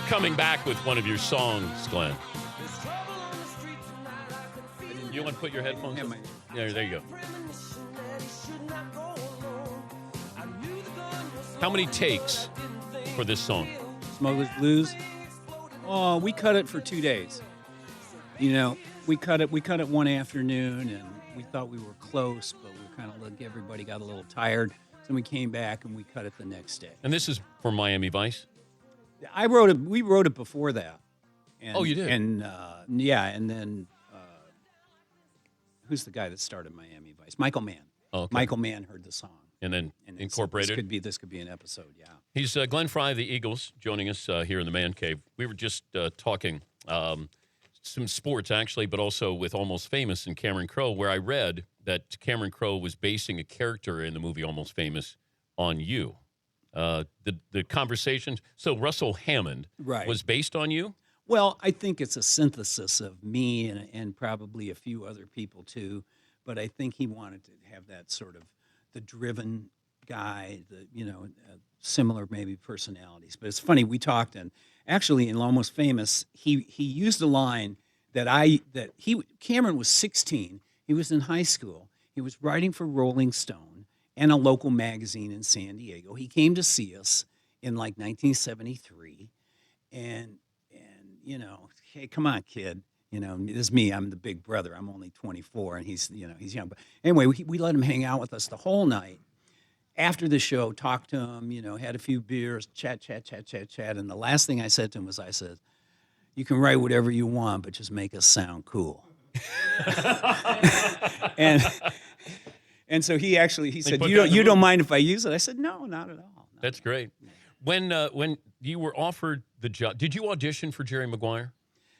Coming back with one of your songs, Glenn. You want to put your headphones on? Yeah, there you go. How many takes for this song? Smuggler's Blues. Oh, we cut it for 2 days. You know, we cut it one afternoon, and we thought we were close, but we kind of like everybody got a little tired. So we came back and we cut it the next day. And this is for Miami Vice? I wrote it. We wrote it before that. And, Oh, you did? And yeah, and then who's the guy that started Miami Vice? Michael Mann. Oh, okay. Michael Mann heard the song And then incorporated. This could be an episode. Yeah. He's Glenn Frey, the Eagles, joining us here in the Man Cave. We were just talking some sports, actually, but also with Almost Famous and Cameron Crowe, where I read that Cameron Crowe was basing a character in the movie Almost Famous on you. The conversation. So Russell Hammond was based on you? Well, I think it's a synthesis of me and probably a few other people too. But I think he wanted to have that sort of the driven guy, similar maybe personalities. But it's funny, we talked, and actually in Almost Famous, he used a line Cameron was 16. He was in high school. He was writing for Rolling Stone and a local magazine in San Diego. He came to see us in like 1973, and hey, come on, kid. This is me. I'm the big brother. I'm only 24, and he's young. But anyway, we let him hang out with us the whole night. After the show, talked to him, had a few beers, chat. And the last thing I said to him was, I said, "You can write whatever you want, but just make us sound cool." And so he said, "You don't mind if I use it?" I said, "No, not at all." No. That's great. When you were offered the job, did you audition for Jerry Maguire?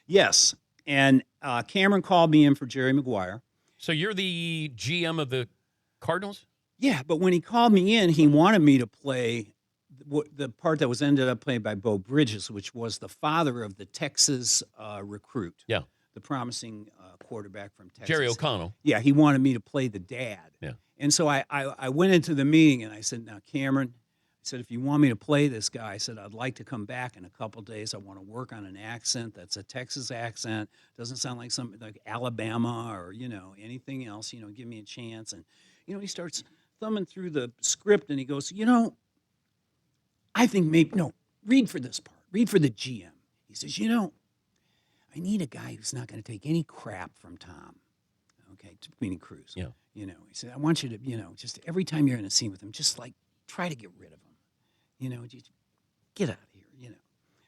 Yes, and Cameron called me in for Jerry Maguire. So you're the GM of the Cardinals? Yeah, but when he called me in, he wanted me to play the part that was ended up played by Bo Bridges, which was the father of the Texas recruit. Yeah. The promising quarterback from Texas. Jerry O'Connell. Yeah, he wanted me to play the dad. Yeah. And so I went into the meeting and I said, "Now, Cameron," I said, "if you want me to play this guy," I said, "I'd like to come back in a couple of days. I want to work on an accent that's a Texas accent. Doesn't sound like something like Alabama or, anything else. Give me a chance." And, he starts thumbing through the script and he goes, "I think read for this part. Read for the GM." He says, "I need a guy who's not going to take any crap from Tom." Okay, meaning Cruise. Yeah. He said, "I want you to, just every time you're in a scene with him, just like try to get rid of him. Just get out of here,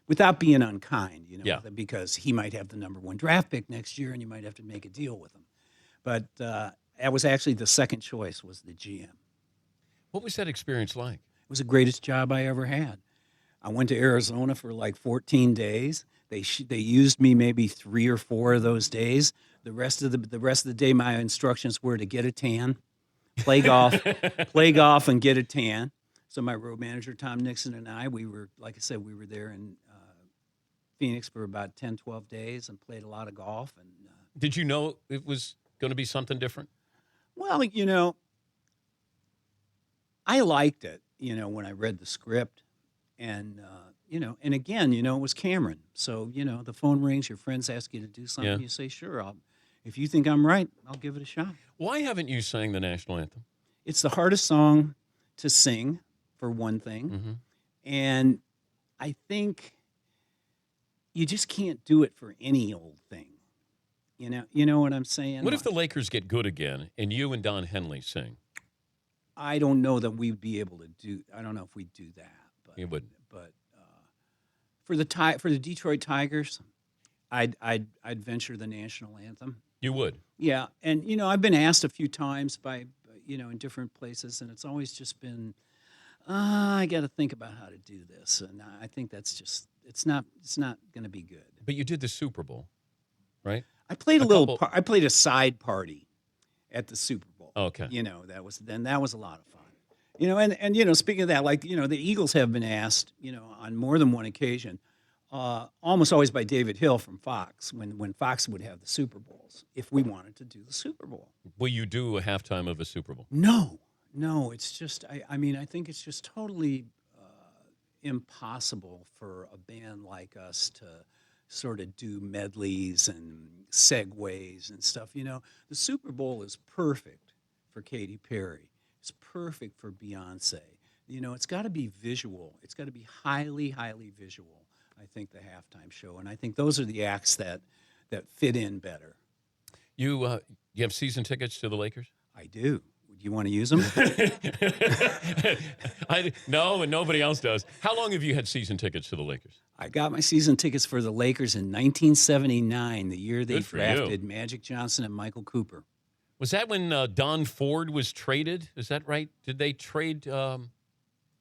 without being unkind, because he might have the #1 draft pick next year and you might have to make a deal with him." But that was actually the second choice was the GM. What was that experience like? It was the greatest job I ever had. I went to Arizona for like 14 days. They used me maybe 3 or 4 of those days. The rest of the day, my instructions were to get a tan, play golf, and get a tan. So my road manager Tom Nixon and I, we were, like I said, we were there in Phoenix for about 10, 12 days and played a lot of golf. And did you know it was going to be something different? Well, I liked it. When I read the script. And, and again, it was Cameron. So, the phone rings, your friends ask you to do something. Yeah. You say, "Sure, if you think I'm right, I'll give it a shot." Why haven't you sang the national anthem? It's the hardest song to sing, for one thing. Mm-hmm. And I think you just can't do it for any old thing. You know what I'm saying? What if the Lakers get good again and you and Don Henley sing? I don't know that we'd be able to do. I don't know if we'd do that. But You would. But for the Detroit Tigers, I'd venture the national anthem. You would. Yeah, and I've been asked a few times by in different places, and it's always just been, I got to think about how to do this, and I think that's just it's not going to be good. But you did the Super Bowl, right? I played I played a side party at the Super Bowl. Okay. That was a lot of fun. And speaking of that, like, the Eagles have been asked, on more than one occasion, almost always by David Hill from Fox, when Fox would have the Super Bowls, if we wanted to do the Super Bowl. Will you do a halftime of a Super Bowl? No, it's just, I think it's just totally, impossible for a band like us to sort of do medleys and segues and stuff. You know, the Super Bowl is perfect for Katy Perry. It's perfect for Beyonce. You know, it's got to be visual. It's got to be highly, highly visual, I think, the halftime show. And I think those are the acts that fit in better. You have season tickets to the Lakers? I do. Do you want to use them? No, and nobody else does. How long have you had season tickets to the Lakers? I got my season tickets for the Lakers in 1979, the year they Good for you. drafted Magic Johnson and Michael Cooper. Was that when Don Ford was traded? Is that right? Did they trade?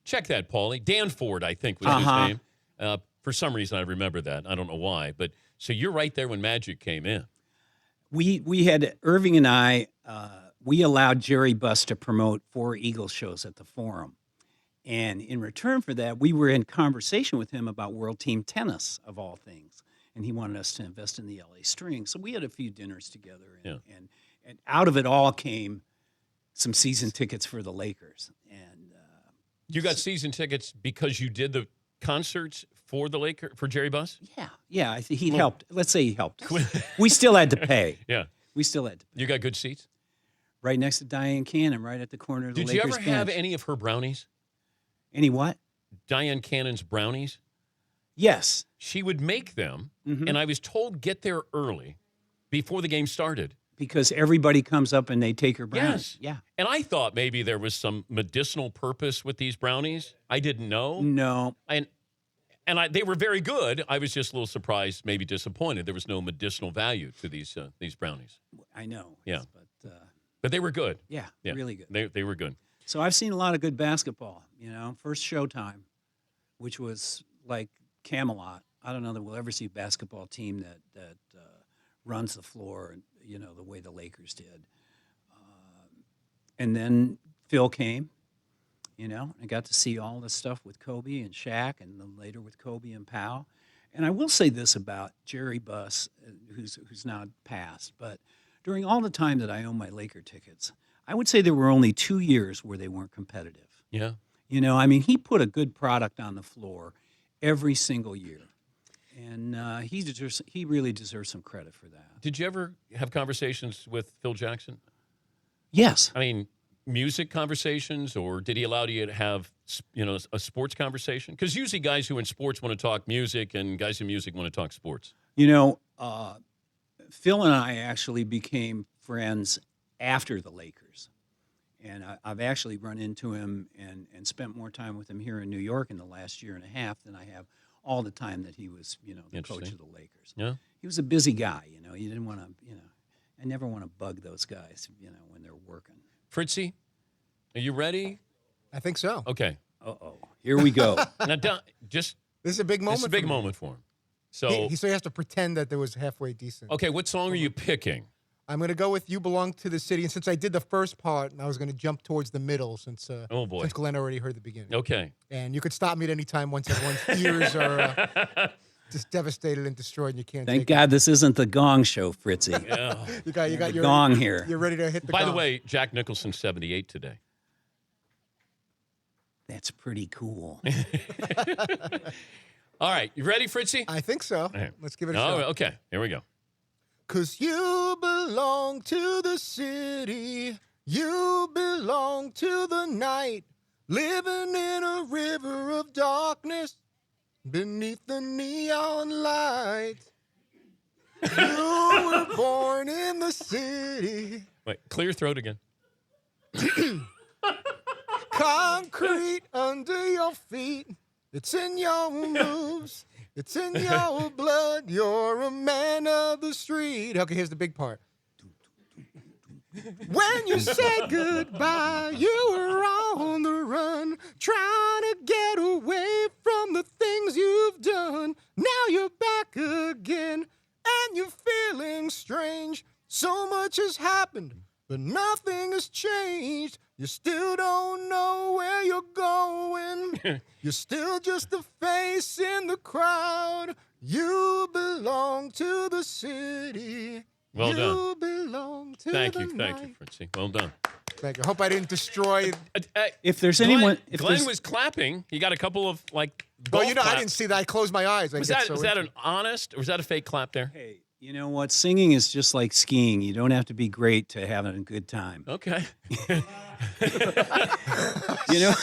Check that, Paulie. Dan Ford, I think, was his name. For some reason, I remember that. I don't know why. But so you're right there when Magic came in. We had, Irving and I, we allowed Jerry Buss to promote 4 Eagles shows at the Forum. And in return for that, we were in conversation with him about World Team Tennis, of all things. And he wanted us to invest in the LA String. So we had a few dinners together. And out of it all came some season tickets for the Lakers. And you got season tickets because you did the concerts for the Lakers, for Jerry Buss? Yeah. I think he helped. Let's say he helped us. We still had to pay. Yeah. We still had to pay. You got good seats? Right next to Diane Cannon, right at the corner of the Did Lakers you ever have bench. any of her brownies? Any what? Diane Cannon's brownies? Yes. She would make them, and I was told get there early before the game started. Because everybody comes up and they take her brownies. Yes. Yeah. And I thought maybe there was some medicinal purpose with these brownies. I didn't know. No. And they were very good. I was just a little surprised, maybe disappointed. There was no medicinal value to these brownies. I know. Yeah. But they were good. yeah, really good. They were good. So I've seen a lot of good basketball, you know. First Showtime, which was like Camelot. I don't know that we'll ever see a basketball team that runs the floor, you know, the way the Lakers did. And then Phil came, you know. I got to see all this stuff with Kobe and Shaq, and then later with Kobe and Powell. And I will say this about Jerry Buss, who's now passed, but during all the time that I owned my Laker tickets, I would say there were only 2 years where they weren't competitive. Yeah. You know, I mean, he put a good product on the floor every single year. And he really deserves some credit for that. Did you ever have conversations with Phil Jackson? Yes. I mean, music conversations, or did he allow you to have, you know, a sports conversation? Because usually guys who are in sports want to talk music, and guys in music want to talk sports. You know, Phil and I actually became friends after the Lakers. And I've actually run into him and spent more time with him here in New York in the last year and a half than I have all the time that he was, you know, the coach of the Lakers. Yeah. He was a busy guy, you know. You didn't want to, you know, I never want to bug those guys, you know, when they're working. Fritzy, are you ready? I think so. Okay. Uh-oh. Here we go. Now, this This is a big moment. is a big for me. moment for him. So, He has to pretend that there was halfway decent. okay, what song are you picking? I'm going to go with You Belong to the City. And since I did the first part, I was going to jump towards the middle since Oh, boy. since Glenn already heard the beginning. Okay. And you could stop me at any time once everyone's ears are just devastated and destroyed and you can't Thank take God this isn't the Gong Show, Fritzy. Yeah. it. You got your Gong here. You're ready to hit the By the gong. way, Jack Nicholson's 78 today. That's pretty cool. All right, you ready, Fritzy? I think so. right. Let's give it a Oh, shot. okay. Here we go. 'Cause you belong to the city. You belong to the night. Living in a river of darkness beneath the neon light. You were born in the city. Wait, clear your throat again. Concrete under your feet. It's in your moves. It's in your blood. You're a man of the street. Okay, here's the big part. When you said goodbye, you were on the run, trying to get away from the things you've done. Now you're back again, and you're feeling strange. So much has happened, but nothing has changed. You still don't know where you're going. You're still just a face in the crowd. You belong to the city. Well done. You belong to Thank the you, night. Fritzy. Well done. Thank you. Hope I didn't destroy. If there's Glenn, anyone, if Glenn there's, was clapping. He got a couple of like. Well, golf you know, I claps. didn't see that. I closed my eyes. Was that an honest or was that a fake clap there? hey, you know what? Singing is just like skiing. You don't have to be great to have a good time. Okay. You know?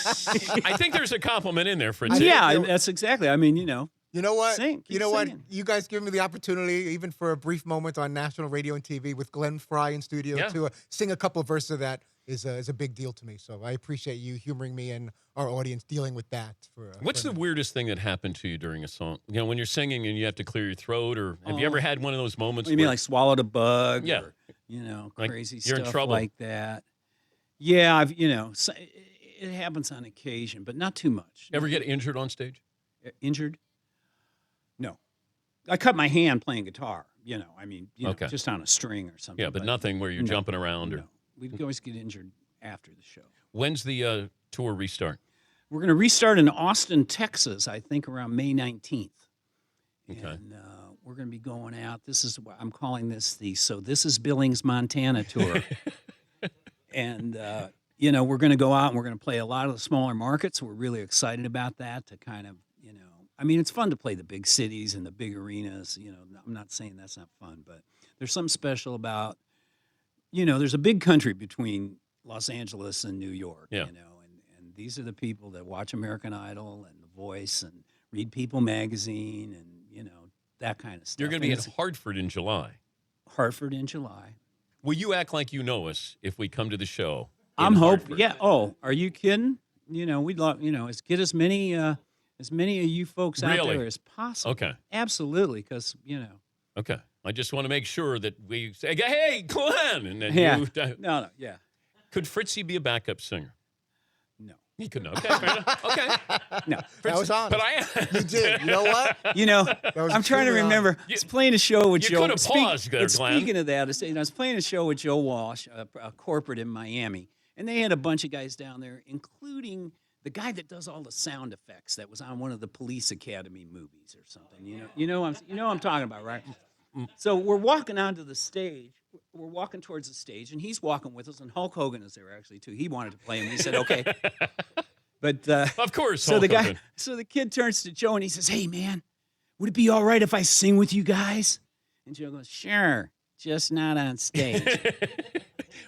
I think there's a compliment in there for it. Yeah, that's exactly. I mean, you know. You know what? Sing. You Keep know singing. what? You guys give me the opportunity, even for a brief moment on national radio and TV with Glenn Frey in studio, Yeah. to sing a couple of verses of that is a big deal to me. So I appreciate you humoring me and our audience dealing with that. What's the weirdest thing that happened to you during a song? You know, when you're singing and you have to clear your throat, or have you ever had one of those moments? What do you mean, where- like swallowed a bug? Yeah. Or, you know, Like, crazy you're in stuff trouble. like that. Yeah, I've, you know, it happens on occasion, but not too much. ever get injured on stage? Injured? No. I cut my hand playing guitar, you know, I mean, you know, Okay. just on a string or something. Yeah, but nothing where you're no, jumping around. Or No. We'd always get injured after the show. when's the tour restart? We're going to restart in Austin, Texas, I think around May 19th. Okay. And we're going to be going out. This is what I'm calling this So This is Billings, Montana tour. And, you know, we're going to go out and we're going to play a lot of the smaller markets. We're really excited about that to kind of, you know, I mean, it's fun to play the big cities and the big arenas. You know, I'm not saying that's not fun, but there's something special about, you know, there's a big country between Los Angeles and New York, Yeah. you know, and these are the people that watch American Idol and The Voice and read People magazine and, you know, that kind of stuff. You're going to be in And it's Hartford in July. Hartford in July. Will you act like you know us if we come to the show? in I'm hoping. Hartford? Yeah. Oh, are you kidding? You know, we'd love, you know, get as many of you folks out Really? there as possible. Okay. Absolutely. Because, you know, Okay. I just want to make sure that we say, "Hey, Glenn," and then yeah. you. No, yeah. Could Fritzy be a backup singer? No. He could. Okay. Fair enough. Okay. No. That was on. But I. You did. You know what? You know, was I'm trying to truly remember. I was playing a show with you Joe. could have paused there, Glenn. Speaking of that, I was playing a show with Joe Walsh, a corporate in Miami, and they had a bunch of guys down there, including the guy that does all the sound effects that was on one of the Police Academy movies or something. You know what I'm talking about, right? So we're walking onto the stage. We're walking towards the stage, and he's walking with us, and Hulk Hogan is there actually too. He wanted to play him. He said, "Okay." But Of course. so Hulk the guy, Hogan. so the kid turns to Joe and he says, "Hey man, would it be all right if I sing with you guys?" And Joe goes, "Sure, just not on stage."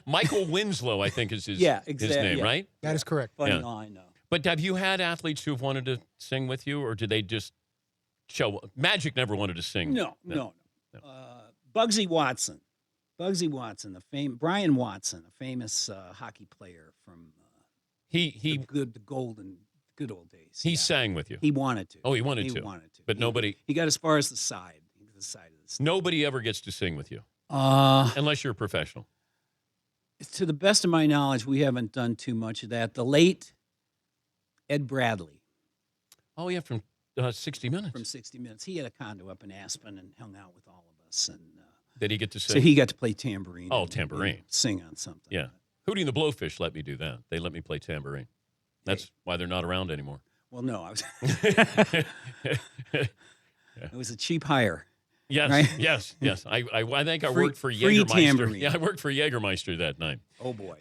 Michael Winslow, I think, is his, Yeah, his exact- name, yeah. right? That is correct. Funny Yeah. line, though. But have you had athletes who've wanted to sing with you, or did they just show? Magic never wanted to sing. No. Bugsy Watson, Brian Watson, a famous hockey player from He the good old days. he Yeah. sang with you. He wanted to. Oh, he wanted to. But nobody- He got as far as the side of the stage. Nobody ever gets to sing with you unless you're a professional. To the best of my knowledge, we haven't done too much of that. The late Ed Bradley Oh yeah, from 60 Minutes. from 60 Minutes, he had a condo up in Aspen and hung out with all of us, and Did he get to so sing? he got to play tambourine. Oh, and tambourine. sing on something. Yeah. Hootie and the Blowfish let me do that. They let me play tambourine. That's why they're not around anymore. Well, no, I was. It was a cheap hire. Yes, Right? yes. I think I Free- worked for free Jägermeister. tambourine. Yeah, I worked for Jägermeister that night. Oh boy.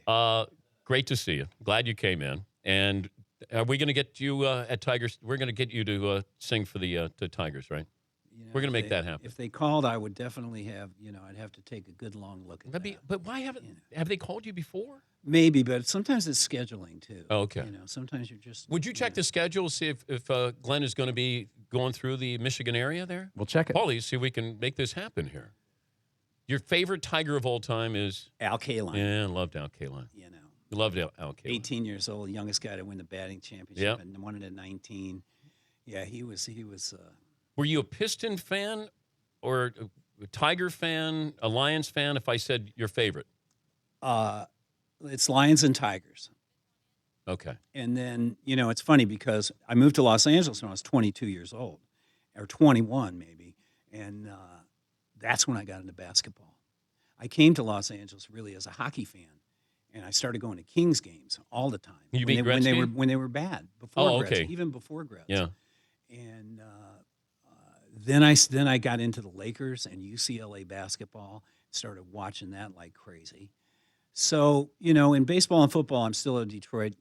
Great to see you. Glad you came in. And are we going to get you at Tigers? We're going to get you to sing for the Tigers, right? You know, We're gonna if make they- that happen. If they called, I would definitely have. I'd have to take a good long look at that. But why haven't have they called you before? Maybe, but sometimes it's scheduling too. Oh, okay. Sometimes you're just. Would you check the schedule, see if Glenn is going to be going through the Michigan area there? We'll check it. Paulie, see if we can make this happen here. Your favorite Tiger of all time is? Al Kaline. Yeah, I loved Al Kaline. Loved Al Kaline. 18 years old, youngest guy to win the batting championship, Yeah. and won it at 19. Yeah, he was. Were you a Piston fan or a Tiger fan, a Lions fan? If I said your favorite, It's Lions and Tigers. okay. And then, it's funny because I moved to Los Angeles when I was 22 years old, or 21 maybe, and that's when I got into basketball. I came to Los Angeles really as a hockey fan, and I started going to Kings games all the time. You when beat they Gretzky? when they were bad, before Oh, Gretzky, okay. even before Gretzky. Yeah. And then I got into the Lakers and UCLA basketball. Started watching that like crazy. So, in baseball and football, I'm still a Detroit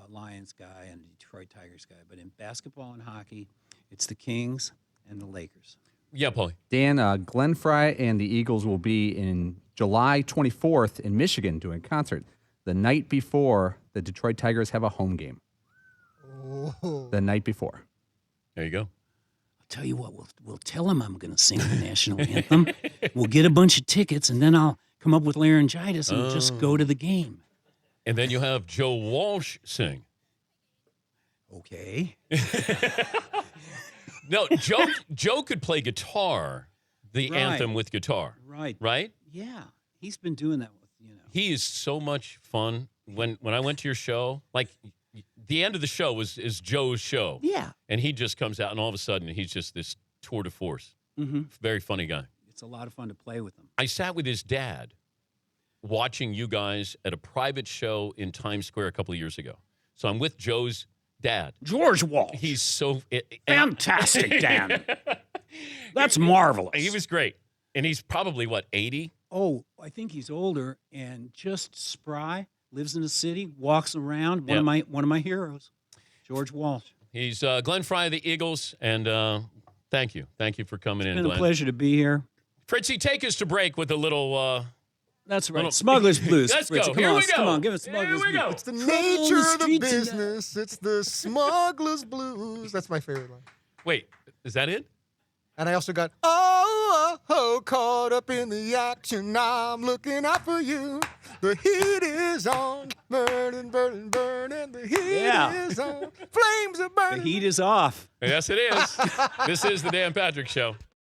Lions guy and a Detroit Tigers guy. But in basketball and hockey, it's the Kings and the Lakers. Yeah, Paulie. Dan, Glenn Frey and the Eagles will be in July 24th in Michigan doing a concert. The night before the Detroit Tigers have a home game. Oh. The night before. There you go. I'll tell you what, we'll tell him I'm going to sing the national anthem. We'll get a bunch of tickets, and then I'll come up with laryngitis and just go to the game. And then you have Joe Walsh sing. Okay. No, Joe could play guitar, the Right. anthem with guitar. Right. Right? Yeah. He's been doing that with, He is so much fun. When I went to your show, like the end of the show is Joe's show. Yeah. And he just comes out and all of a sudden he's just this tour de force. Mm-hmm. Very funny guy. It's a lot of fun to play with him. I sat with his dad watching you guys at a private show in Times Square a couple of years ago. So I'm with Joe's dad. George Walsh. He's so Fantastic, Dan. That's marvelous. He was great. And he's probably, what, 80? Oh, I think he's older and just spry. Lives in the city, walks around. One of my heroes, George Walsh. He's Glenn Frey of the Eagles, and thank you. Thank you for coming in, It's been Glenn. a pleasure to be here. Fritzy, take us to break with a little... That's right. Little- Smuggler's Blues. Let's Fritzy. go. Come Here on, we go. Come on, give us Here Smuggler's we Blues. go. It's the Trouble nature of the streets and business. It's the smuggler's blues. That's my favorite line. Wait, is that it? And I also got, caught up in the action. I'm looking out for you. The heat is on. Burning, burning, burning. The heat Yeah. is on. Flames are The burning. heat is off. Yes, it is. This is the Dan Patrick Show.